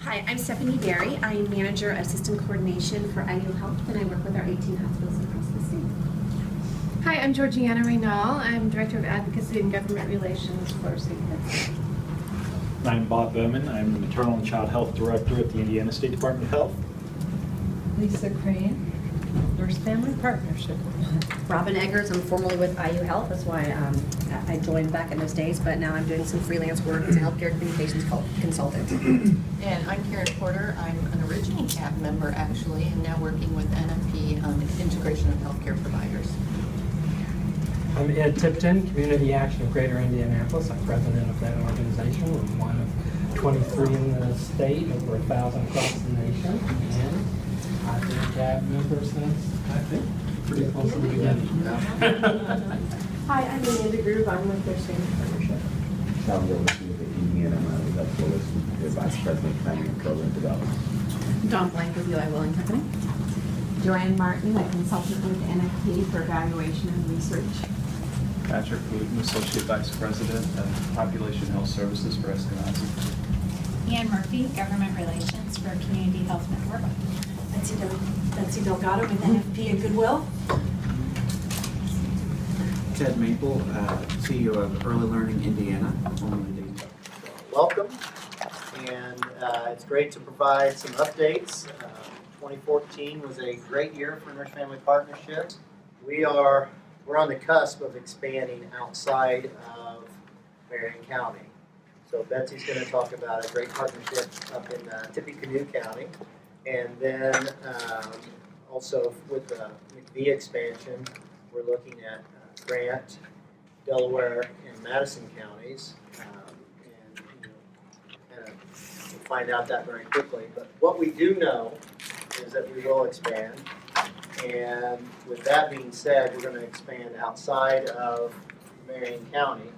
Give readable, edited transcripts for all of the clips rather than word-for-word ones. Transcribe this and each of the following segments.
Hi, I'm Stephanie Berry. I'm Manager of System Coordination for IU Health, and I work with our 18 hospitals across the state. Hi, I'm Georgiana Reynal. I'm Director of Advocacy and Government Relations for CAB. I'm Bob Bowman. I'm the Maternal and Child Health Director at the Indiana State Department of Health. Lisa Crane, Nurse Family Partnership. Robin Eggers, I'm formerly with IU Health, that's why I joined back in those days, but now I'm doing some freelance work as a healthcare communications consultant. And I'm Karen Porter. I'm an original CAB member actually, and now working with NFP on integration of healthcare providers. I'm Ed Tipton, Community Action of Greater Indianapolis. I'm president of that organization. We're one of 23 in the state, over 1,000 across the nation. And I've been a CAB member since, I think, pretty close to the beginning. Hi, I'm Amanda Groove. I'm with their same partnership. Tom Willis with the Indiana Health Willis, the Vice President of Planning and Program Development. Dawn Blank with Eli Willing Company. Joanne Martin, a consultant with NFP for evaluation and research. Patrick Wooten, Associate Vice President of Population Health Services for Eskenazi. Ann Murphy, Government Relations for Community Health Network. Betsy Delgado with NFP at Goodwill. Ted Maple, CEO of Early Learning Indiana. Welcome, and it's great to provide some updates. 2014 was a great year for Nurse Family Partnership. We're on the cusp of expanding outside of Marion County. So Betsy's going to talk about a great partnership up in Tippecanoe County. And then also with the McVie expansion, we're looking at Grant, Delaware, and Madison counties. We'll find out that very quickly. But what we do know is that we will expand. And with that being said, we're going to expand outside of Marion County.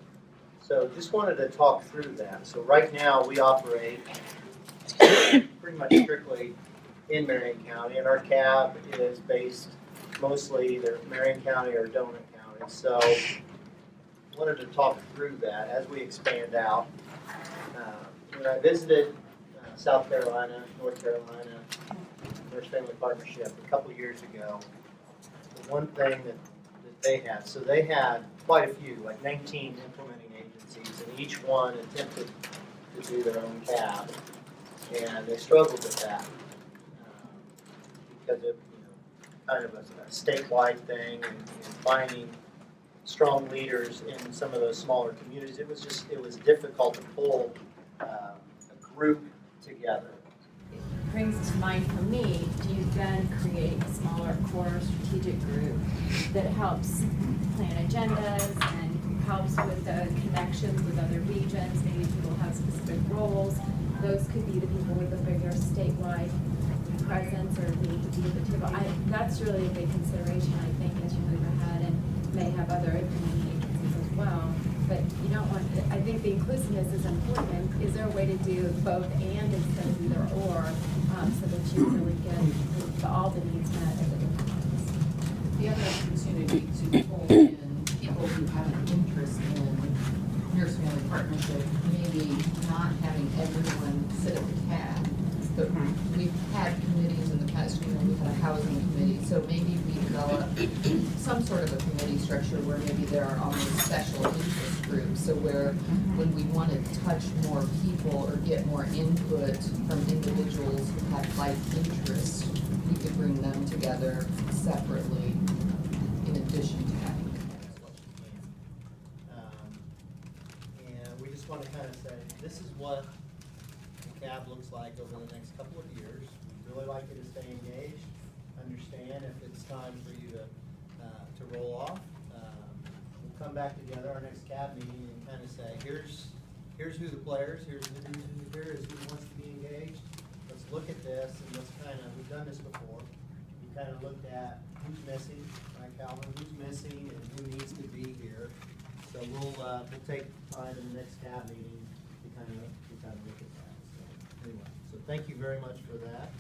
So just wanted to talk through that. So right now we operate pretty much strictly in Marion County, and our CAB is based mostly either Marion County or Donut County. So wanted to talk through that as we expand out. When I visited South Carolina, North Carolina, Nurse Family Partnership a couple years ago, the one thing that they had, so they had quite a few, like 19 implementing agencies, and each one attempted to do their own CAB, and they struggled with that because of kind of a statewide thing and finding strong leaders in some of those smaller communities. It was difficult to pull a group together. Brings to mind for me, do you then create a smaller core strategic group that helps plan agendas and helps with the connections with other regions? Maybe people have specific roles. Those could be the people with the bigger statewide presence or need to be at the table. That's really a big consideration, I think, as you move ahead, and may have other implementing agencies as well. But you don't want, I think the inclusiveness is important. Is there a way to do both and instead of either or, so that you really get all the needs met at the different times? The other opportunity to pull in people who have an interest in Nurse Family Partnership, maybe not having everyone sit at the CAB, but we've had committees in the past, we've had a housing committee, so maybe we develop some sort of a committee structure where maybe there are almost special interest groups, so where when we want to touch more people or get more input from individuals who have like interests, we could bring them together separately in addition to having and we just want to kind of say, this is what the CAB looks like over the next couple of years. We'd really like you to stay engaged, understand if it's time for you to roll off. We'll come back together our next CAB meeting and kind of say, here's who the players, here is who wants to be engaged. Let's look at this and let's we've done this before. We kind of looked at who's missing, right, Calvin, who's missing and who needs to be here. So we'll take time in the next CAB meeting to kind of look at that. So anyway, so thank you very much for that.